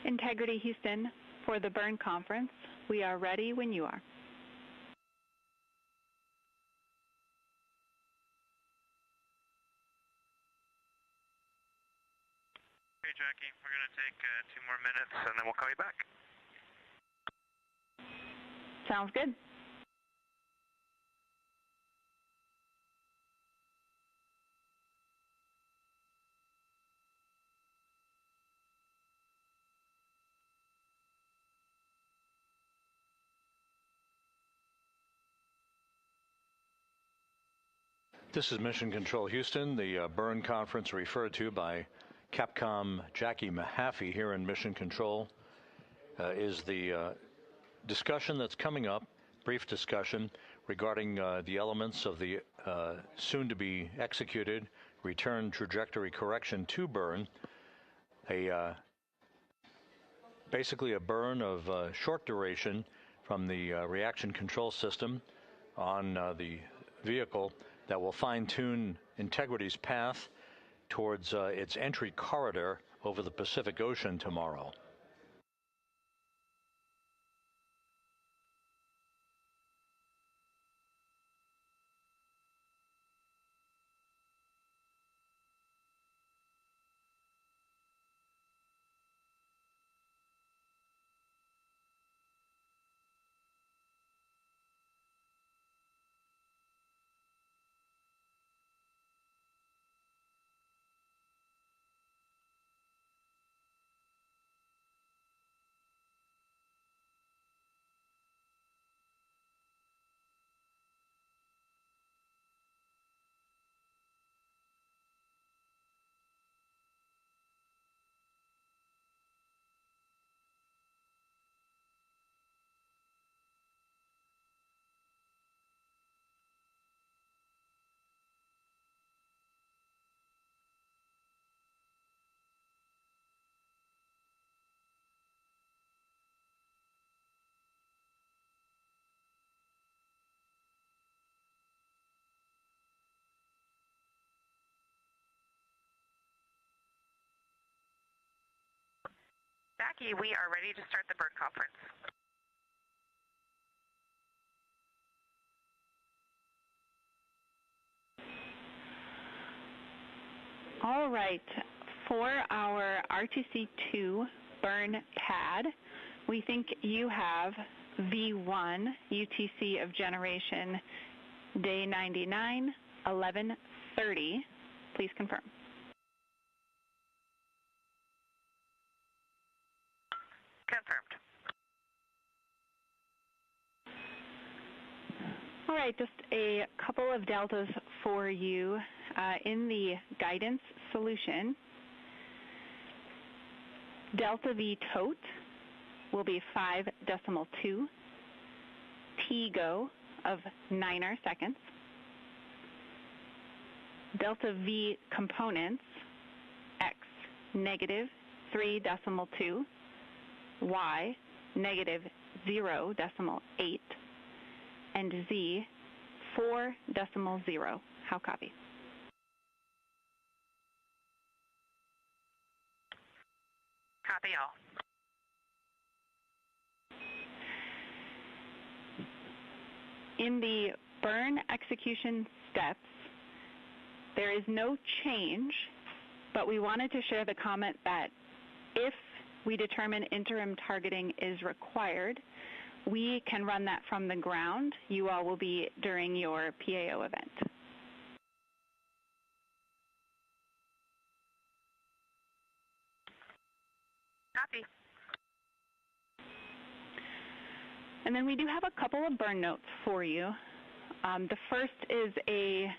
Integrity Houston, for the burn conference, we are ready when you are. Okay, Jackie, we're going to take 2 more minutes and then we'll call you back. Sounds good. This is Mission Control Houston, the burn conference referred to by Capcom Jackie Mahaffey here in Mission Control is the discussion that's coming up, brief discussion regarding the elements of the soon-to-be executed return trajectory correction to burn, basically a burn of short duration from the reaction control system on the vehicle that will fine-tune Integrity's path towards its entry corridor over the Pacific Ocean tomorrow. Jackie, we are ready to start the burn conference. All right, for our RTC2 burn pad, we think you have V1 UTC of generation day 99, 11:30. Please confirm. Confirmed. All right, just a couple of deltas for you in the guidance solution. Delta V tote will be 5.2, T-go of 9 seconds. Delta V components, X negative 3.2, Y negative 0.8, and Z 4.0. How copy? Copy all. In the burn execution steps, there is no change, but we wanted to share the comment that if we determine interim targeting is required, we can run that from the ground. You all will be during your PAO event. Copy. And then we do have a couple of burn notes for you. The first is a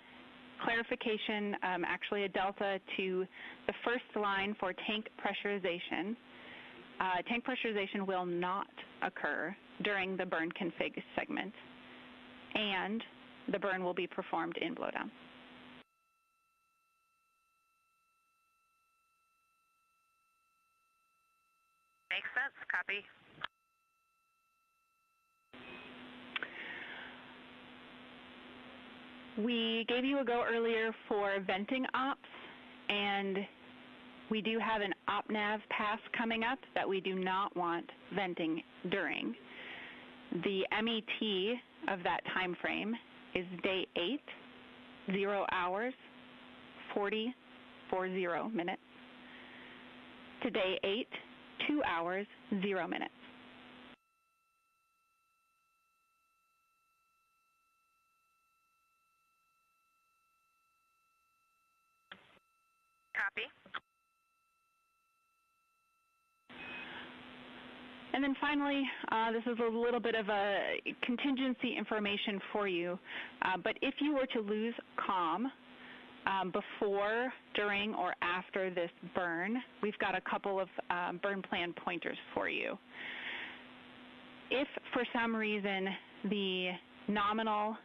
clarification, actually a delta to the first line for tank pressurization. Tank pressurization will not occur during the burn config segment, and the burn will be performed in blowdown. Makes sense. Copy. We gave you a go earlier for venting ops, and We do have an OpNav pass coming up that we do not want venting during. The MET of that time frame is day 8, 0 hours, 40 minutes, to day 8, 2 hours, 0 minutes. Copy. And then finally, this is a little bit of a contingency information for you, but if you were to lose comm before, during, or after this burn, we've got a couple of burn plan pointers for you. If for some reason the nominal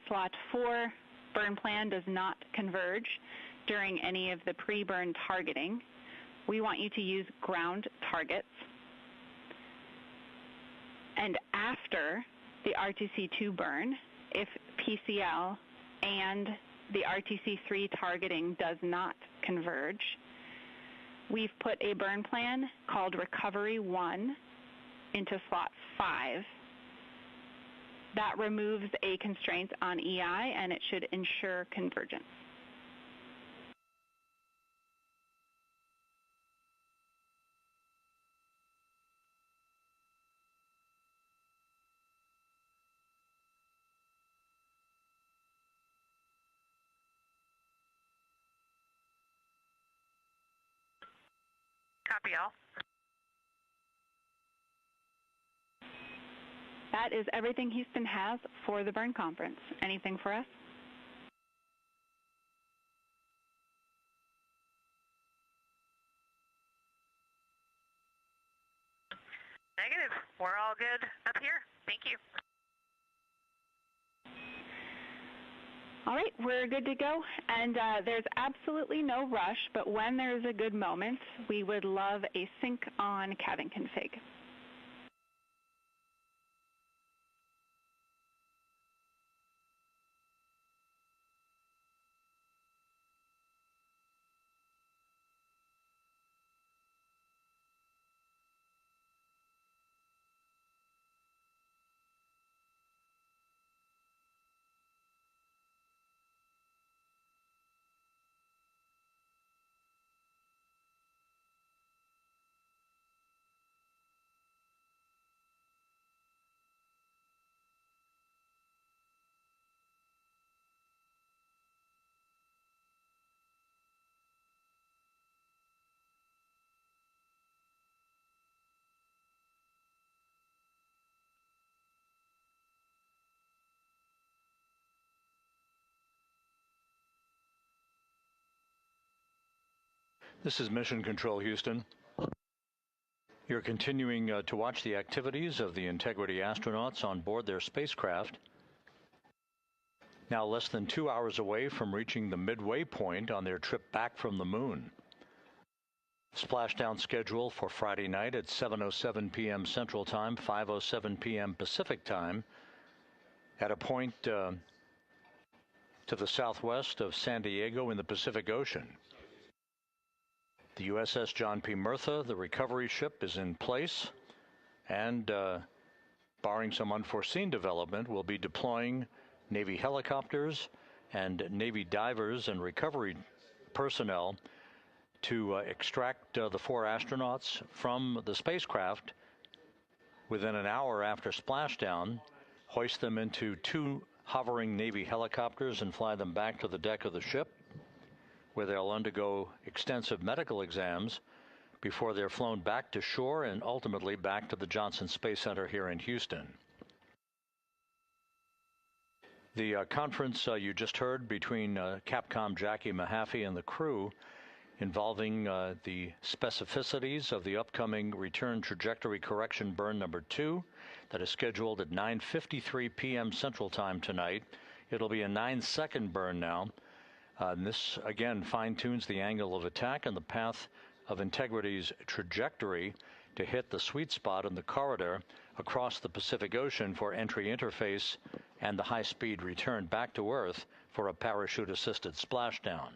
slot 4 burn plan does not converge during any of the pre-burn targeting, we want you to use ground targets. And after the RTC2 burn, if PCL and the RTC3 targeting does not converge, we've put a burn plan called Recovery 1 into slot 5. That removes a constraint on EI, and it should ensure convergence. Copy all. That is everything Houston has for the burn conference. Anything for us? Negative. We're all good up here. Thank you. All right, we're good to go, and there's absolutely no rush, but when there's a good moment, we would love a sync on cabin config. This is Mission Control, Houston. You're continuing to watch the activities of the Integrity astronauts on board their spacecraft. Now less than 2 hours away from reaching the midway point on their trip back from the moon. Splashdown schedule for Friday night at 7:07 p.m. Central Time, 5:07 p.m. Pacific Time, at a point to the southwest of San Diego in the Pacific Ocean. The USS John P. Murtha, the recovery ship, is in place, and barring some unforeseen development, will be deploying Navy helicopters and Navy divers and recovery personnel to extract the 4 astronauts from the spacecraft within an hour after splashdown, hoist them into 2 hovering Navy helicopters and fly them back to the deck of the ship, where they'll undergo extensive medical exams before they're flown back to shore and ultimately back to the Johnson Space Center here in Houston. The conference you just heard between Capcom Jackie Mahaffey and the crew, involving the specificities of the upcoming return trajectory correction burn number 2 that is scheduled at 9:53 p.m. Central Time tonight. It'll be a 9-second burn now. And this, again, fine-tunes the angle of attack and the path of Integrity's trajectory to hit the sweet spot in the corridor across the Pacific Ocean for entry interface and the high-speed return back to Earth for a parachute-assisted splashdown.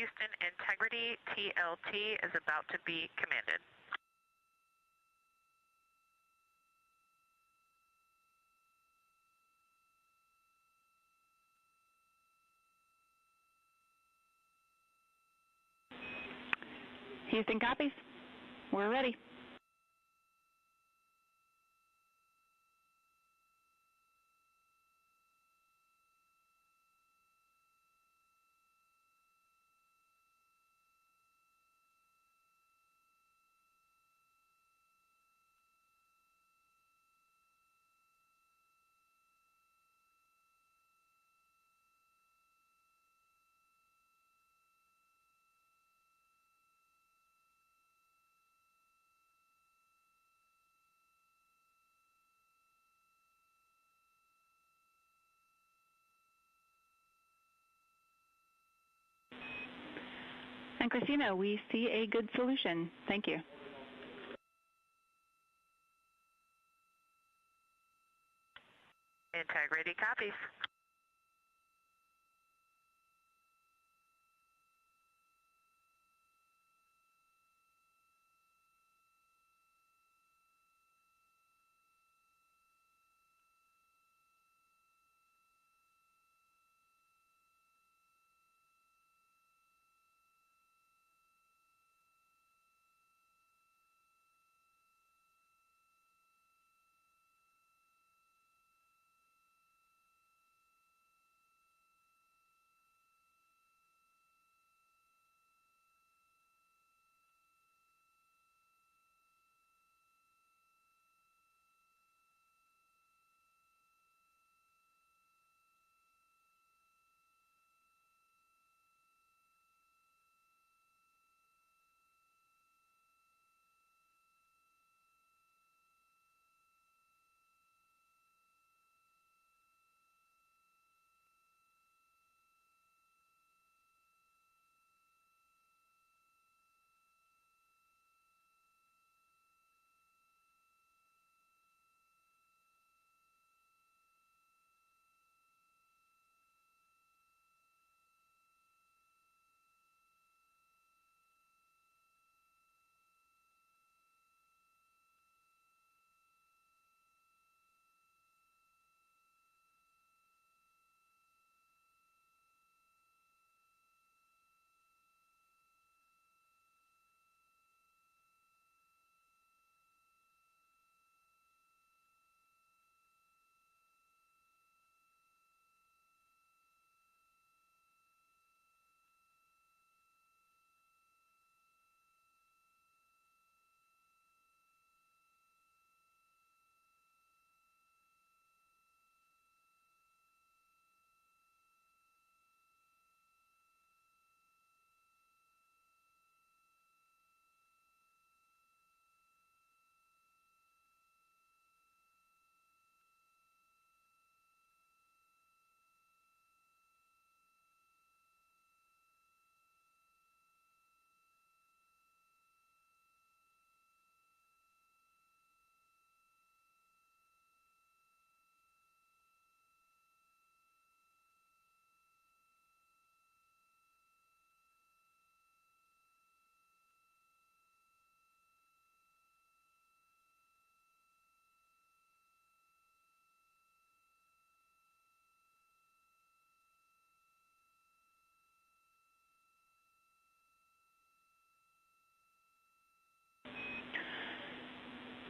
Houston, integrity TLT is about to be commanded. Houston copies. We're ready. And Christina, we see a good solution. Thank you. Integrity copies.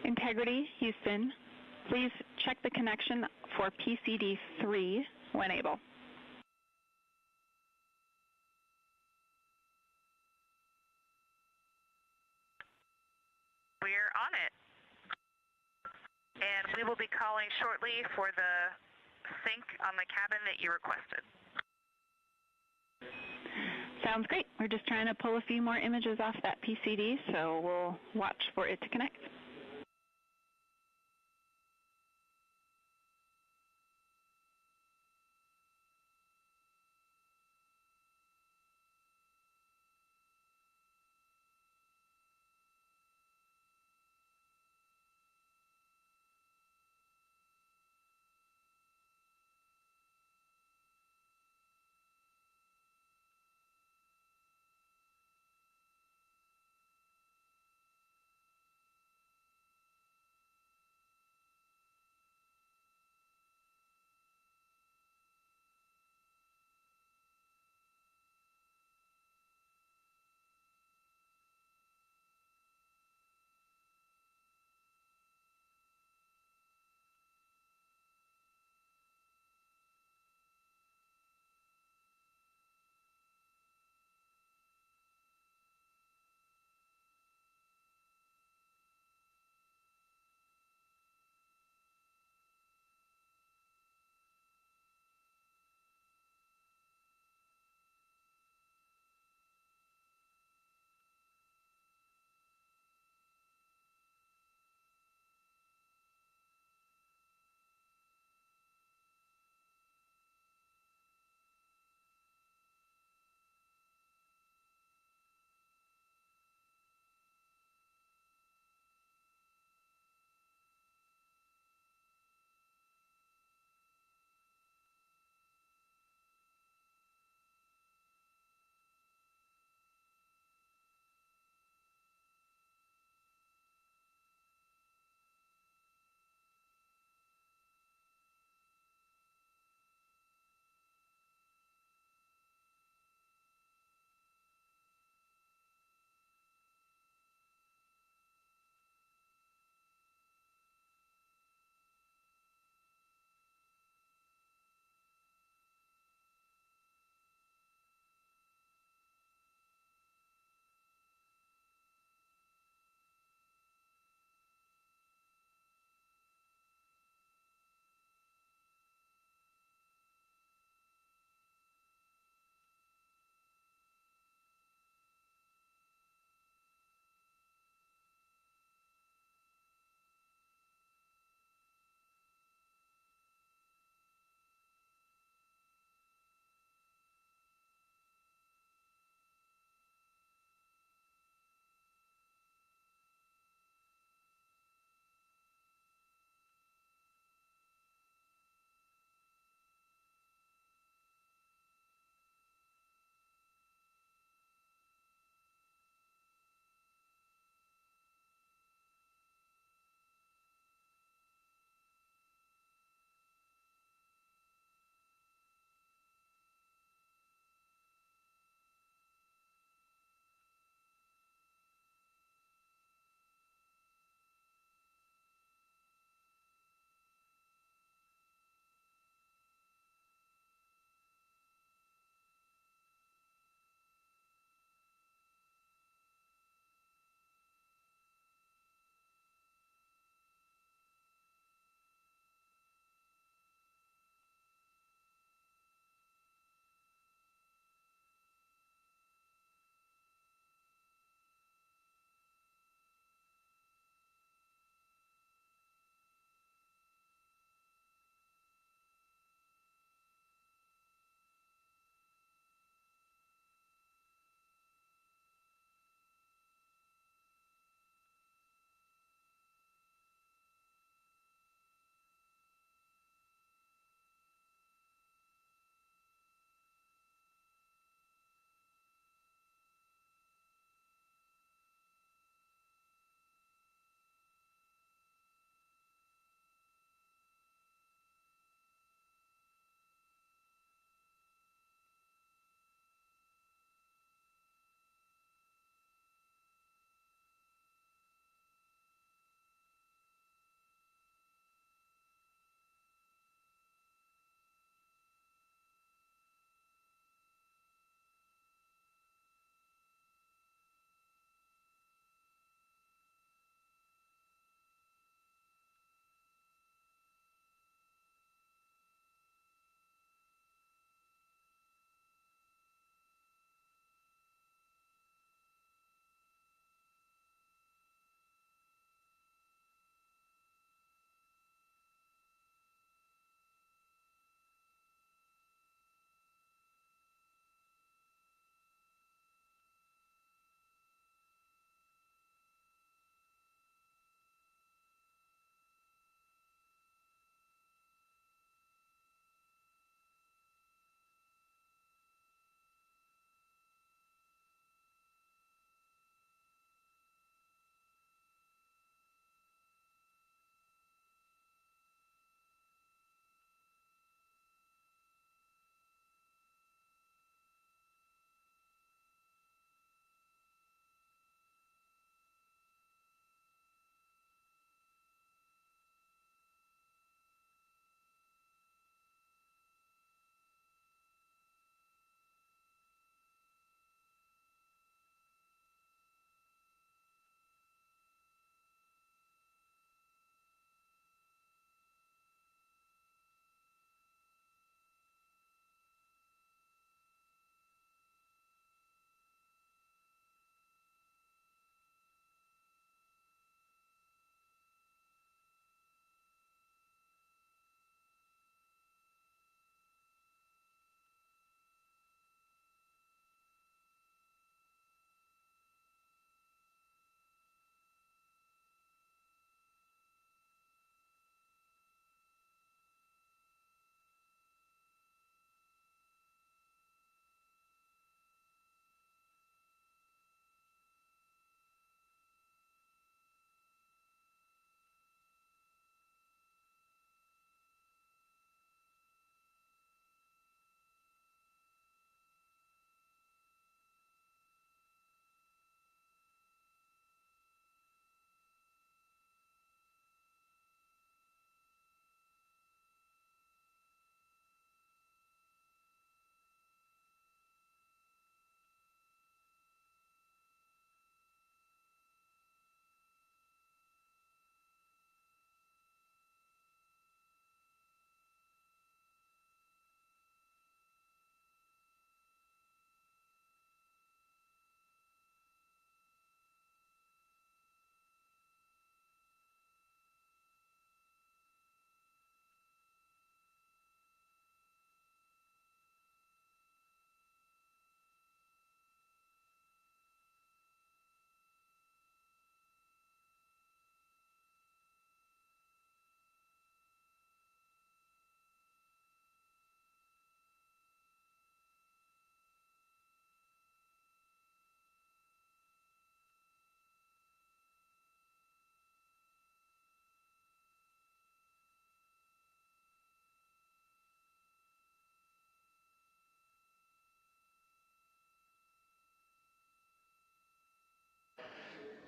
Integrity, Houston, please check the connection for PCD3 when able. We're on it. And we will be calling shortly for the sync on the cabin that you requested. Sounds great. We're just trying to pull a few more images off that PCD, so we'll watch for it to connect.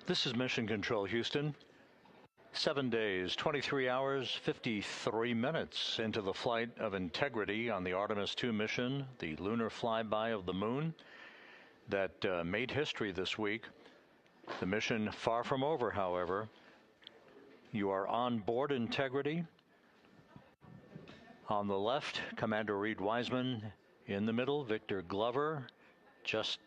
This is Mission Control Houston. 7 days, 23 hours, 53 minutes into the flight of Integrity on the Artemis 2 mission, the lunar flyby of the moon that made history this week. The mission far from over, however. You are on board Integrity. On the left, Commander Reed Wiseman. In the middle, Victor Glover. Just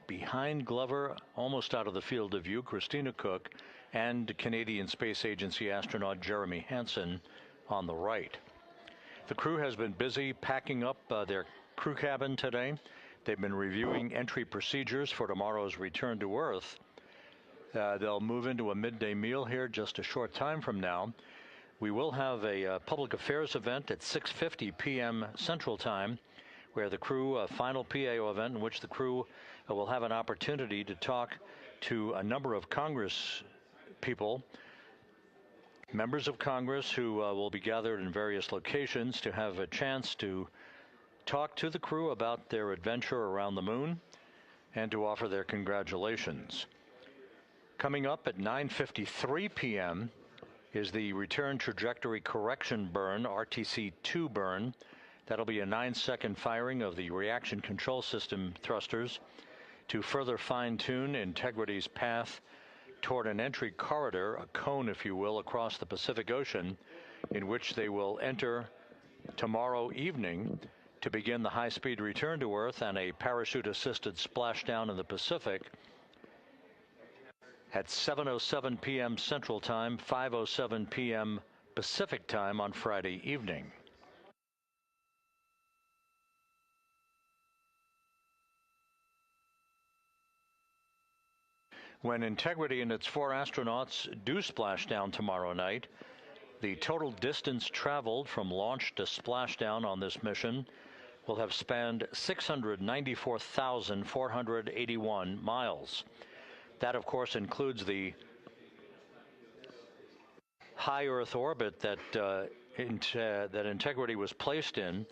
behind Glover, almost out of the field of view, Christina Cook, and Canadian Space Agency astronaut Jeremy Hansen on the right. The crew has been busy packing up their crew cabin today. They've been reviewing entry procedures for tomorrow's return to Earth. They'll move into a midday meal here just a short time from now. We will have a public affairs event at 6:50 p.m. Central Time, where the crew, a final PAO event in which the crew will have an opportunity to talk to a number of Congress people, members of Congress who will be gathered in various locations to have a chance to talk to the crew about their adventure around the moon and to offer their congratulations. Coming up at 9:53 p.m. is the return trajectory correction burn, RTC-2 burn. That'll be a 9-second firing of the reaction control system thrusters to further fine-tune Integrity's path toward an entry corridor, a cone, if you will, across the Pacific Ocean, in which they will enter tomorrow evening to begin the high-speed return to Earth and a parachute-assisted splashdown in the Pacific at 7:07 p.m. Central Time, 5:07 p.m. Pacific Time on Friday evening. When Integrity and its 4 astronauts do splash down tomorrow night, the total distance traveled from launch to splashdown on this mission will have spanned 694,481 miles. That, of course, includes the high Earth orbit that Integrity was placed in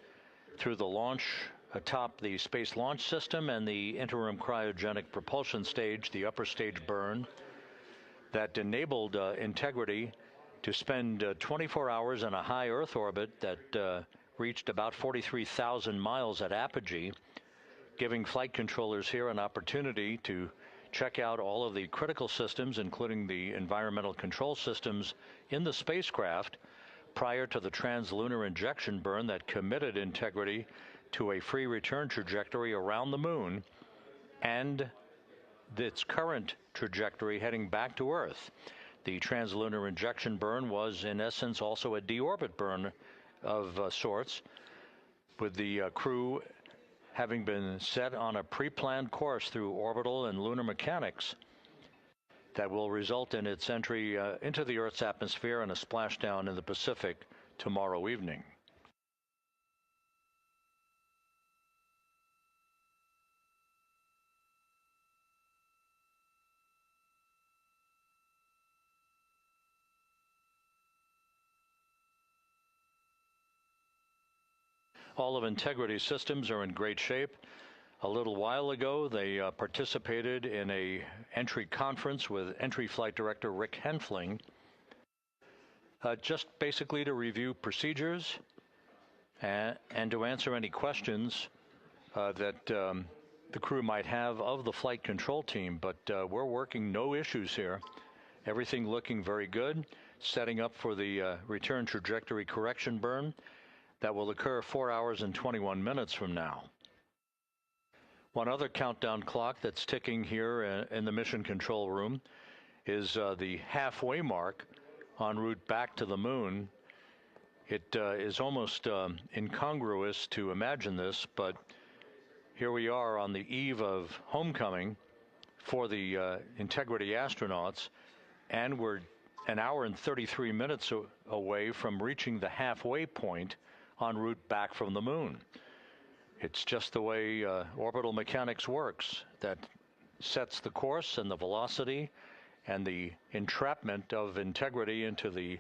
through the launch atop the Space Launch System and the interim cryogenic propulsion stage, the upper stage burn, that enabled Integrity to spend 24 hours in a high Earth orbit that reached about 43,000 miles at apogee, giving flight controllers here an opportunity to check out all of the critical systems, including the environmental control systems in the spacecraft, prior to the translunar injection burn that committed Integrity to a free return trajectory around the moon and its current trajectory heading back to Earth. The translunar injection burn was, in essence, also a deorbit burn of sorts, with the crew having been set on a pre-planned course through orbital and lunar mechanics that will result in its entry into the Earth's atmosphere and a splashdown in the Pacific tomorrow evening. All of Integrity's systems are in great shape. A little while ago, they participated in a entry conference with Entry Flight Director Rick Henfling, just basically to review procedures and to answer any questions that the crew might have of the flight control team. But we're working no issues here. Everything looking very good, setting up for the return trajectory correction burn that will occur 4 hours and 21 minutes from now. One other countdown clock that's ticking here in the mission control room is the halfway mark en route back to the moon. It is almost incongruous to imagine this, but here we are on the eve of homecoming for the Integrity astronauts, and we're an hour and 33 minutes away from reaching the halfway point en route back from the moon. It's just the way orbital mechanics works, that sets the course and the velocity and the entrapment of Integrity into the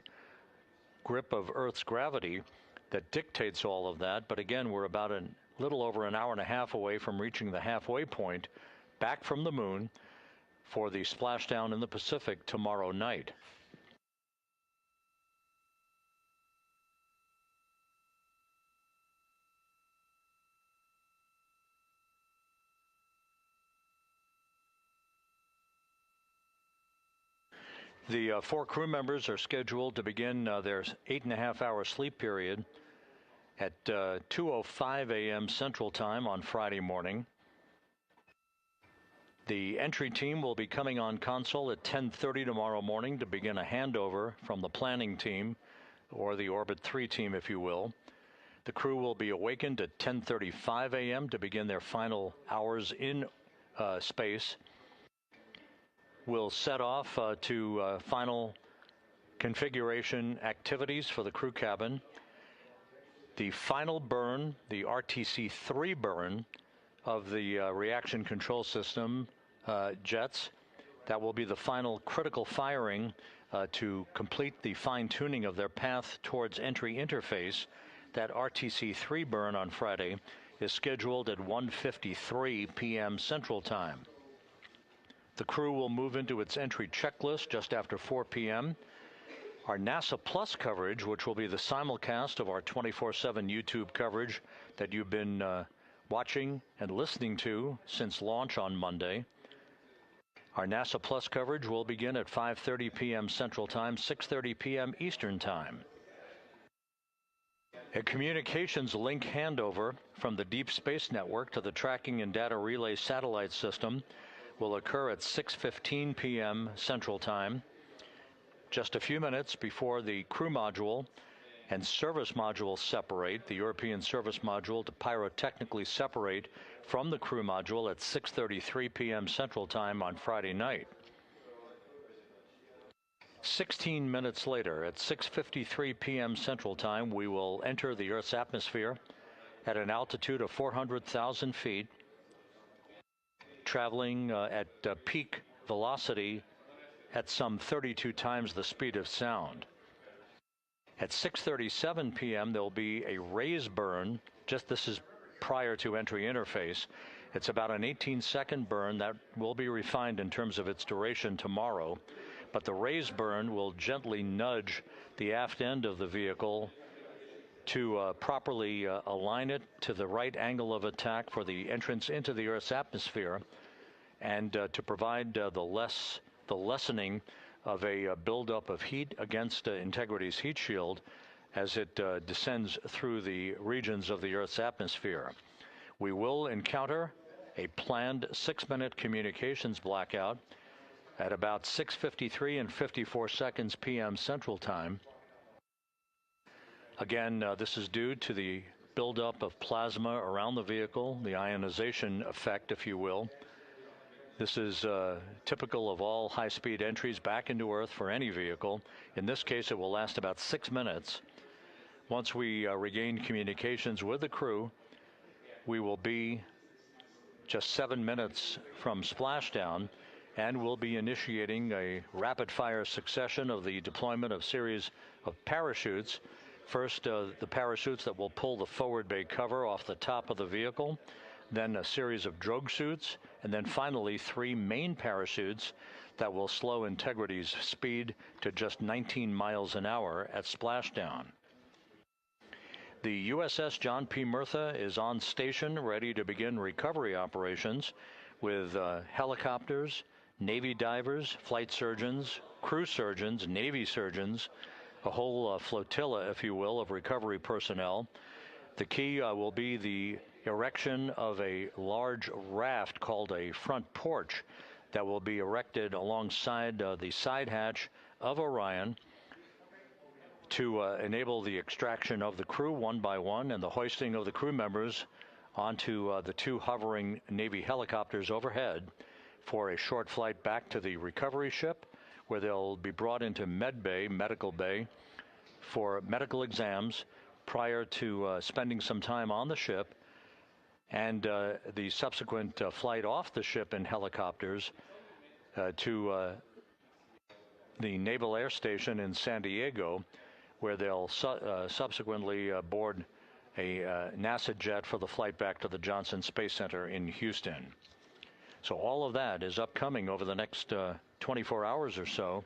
grip of Earth's gravity that dictates all of that. But again, we're about a little over an hour and a half away from reaching the halfway point back from the moon for the splashdown in the Pacific tomorrow night. The 4 crew members are scheduled to begin their 8.5-hour sleep period at 2:05 a.m. Central Time on Friday morning. The entry team will be coming on console at 10:30 tomorrow morning to begin a handover from the planning team, or the Orbit 3 team, if you will. The crew will be awakened at 10:35 a.m. to begin their final hours in space. We'll set off to final configuration activities for the crew cabin. The final burn, the RTC-3 burn of the reaction control system jets, that will be the final critical firing to complete the fine-tuning of their path towards entry interface. That RTC-3 burn on Friday is scheduled at 1:53 p.m. Central Time. The crew will move into its entry checklist just after 4 p.m. Our NASA Plus coverage, which will be the simulcast of our 24/7 YouTube coverage that you've been watching and listening to since launch on Monday. Our NASA Plus coverage will begin at 5:30 p.m. Central Time, 6:30 p.m. Eastern Time. A communications link handover from the Deep Space Network to the Tracking and Data Relay Satellite System will occur at 6:15 p.m. Central Time, just a few minutes before the crew module and service module separate. The European service module to pyrotechnically separate from the crew module at 6:33 p.m. Central Time on Friday night. 16 minutes later, at 6:53 p.m. Central Time, we will enter the Earth's atmosphere at an altitude of 400,000 feet, traveling at peak velocity at some 32 times the speed of sound. At 6:37 p.m. there will be a raise burn. This is prior to entry interface. It's about an 18-second burn that will be refined in terms of its duration tomorrow. But the raise burn will gently nudge the aft end of the vehicle to properly align it to the right angle of attack for the entrance into the Earth's atmosphere, and to provide the lessening of a buildup of heat against Integrity's heat shield as it descends through the regions of the Earth's atmosphere. We will encounter a planned 6-minute communications blackout at about 6:53 and 54 seconds p.m. Central Time. Again, this is due to the buildup of plasma around the vehicle, the ionization effect, if you will. This is typical of all high-speed entries back into Earth for any vehicle. In this case, it will last about 6 minutes. Once we regain communications with the crew, we will be just 7 minutes from splashdown, and we'll be initiating a rapid-fire succession of the deployment of series of parachutes. First, the parachutes that will pull the forward bay cover off the top of the vehicle, then a series of drogue suits, and then finally 3 main parachutes that will slow Integrity's speed to just 19 miles an hour at splashdown. The USS John P. Murtha is on station, ready to begin recovery operations with helicopters, Navy divers, flight surgeons, crew surgeons, Navy surgeons, a whole flotilla, if you will, of recovery personnel. The key will be the erection of a large raft called a front porch that will be erected alongside the side hatch of Orion to enable the extraction of the crew one by one and the hoisting of the crew members onto the 2 hovering Navy helicopters overhead for a short flight back to the recovery ship, where they'll be brought into medical bay, for medical exams prior to spending some time on the ship, and the subsequent flight off the ship in helicopters to the Naval Air Station in San Diego, where they'll subsequently board a NASA jet for the flight back to the Johnson Space Center in Houston. So all of that is upcoming over the next 24 hours or so.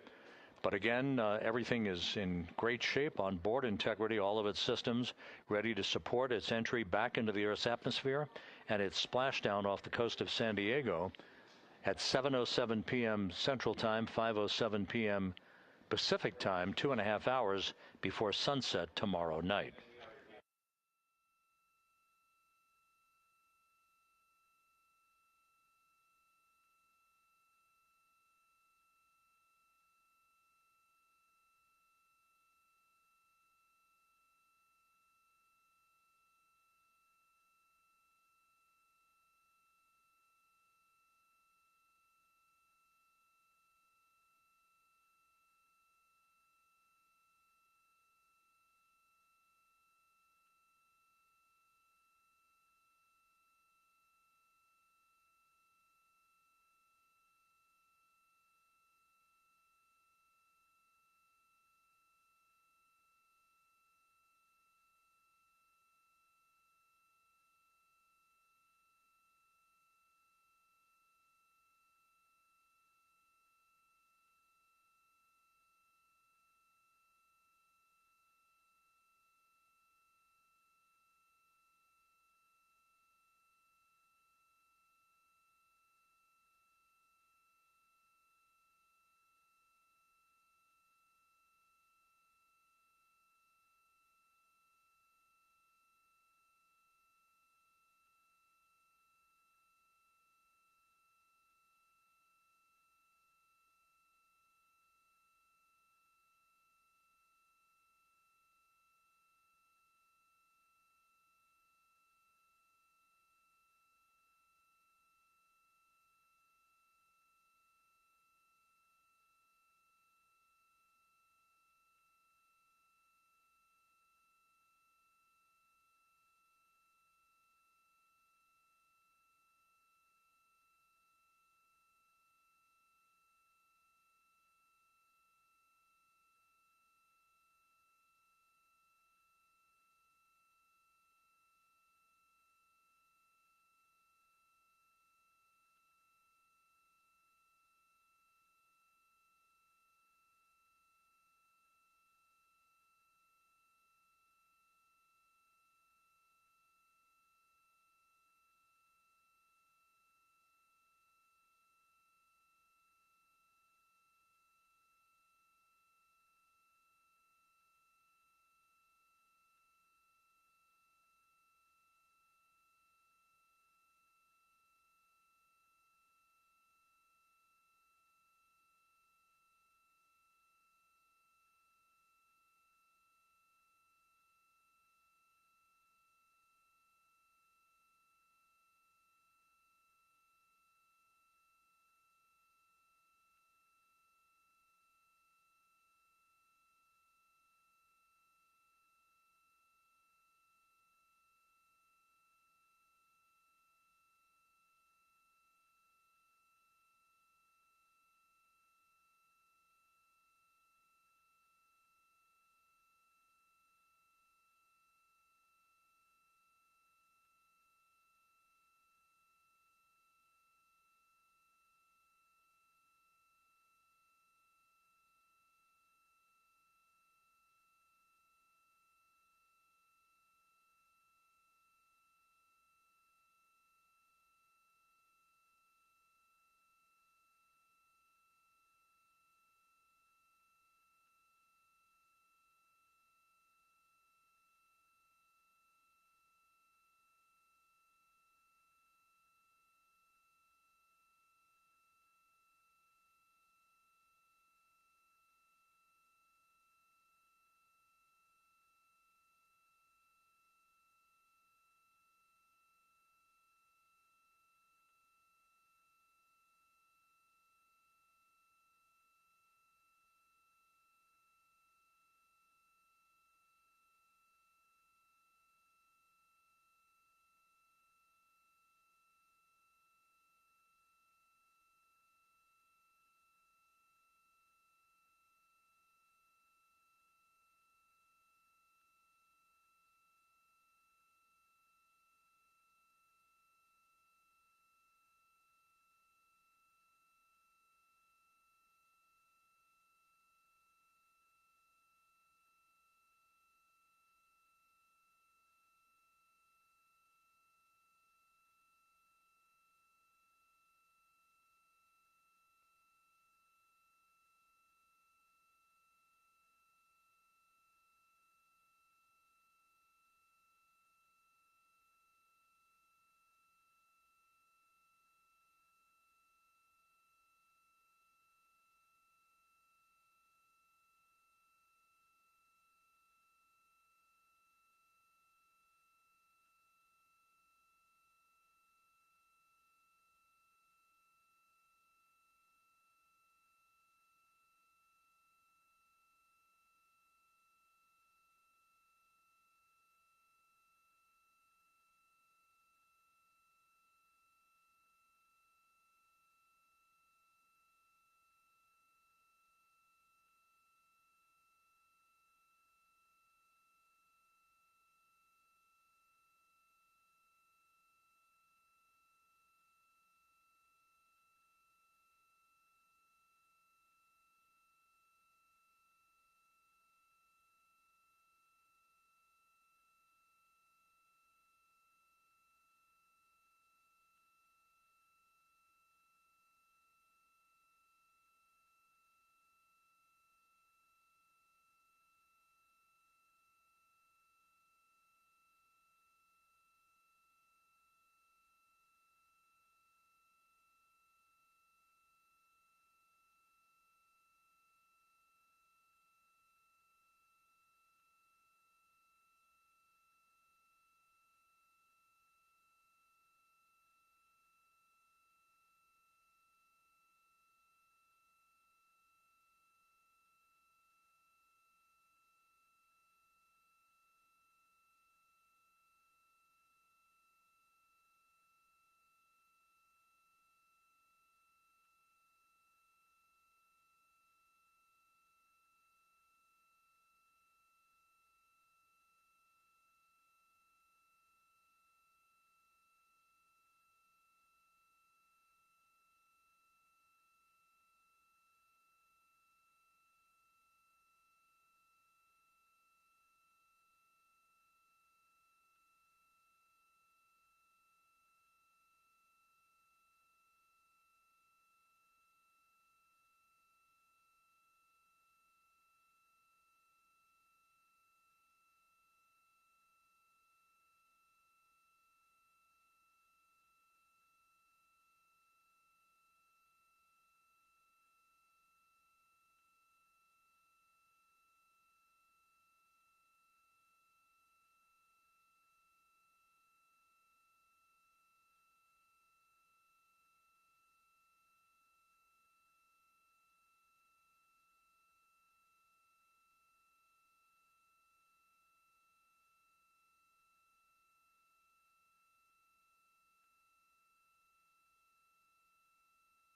But again, everything is in great shape on board Integrity, all of its systems ready to support its entry back into the Earth's atmosphere and its splashdown off the coast of San Diego at 7:07 p.m. Central Time, 5:07 p.m. Pacific Time, 2.5 hours before sunset tomorrow night.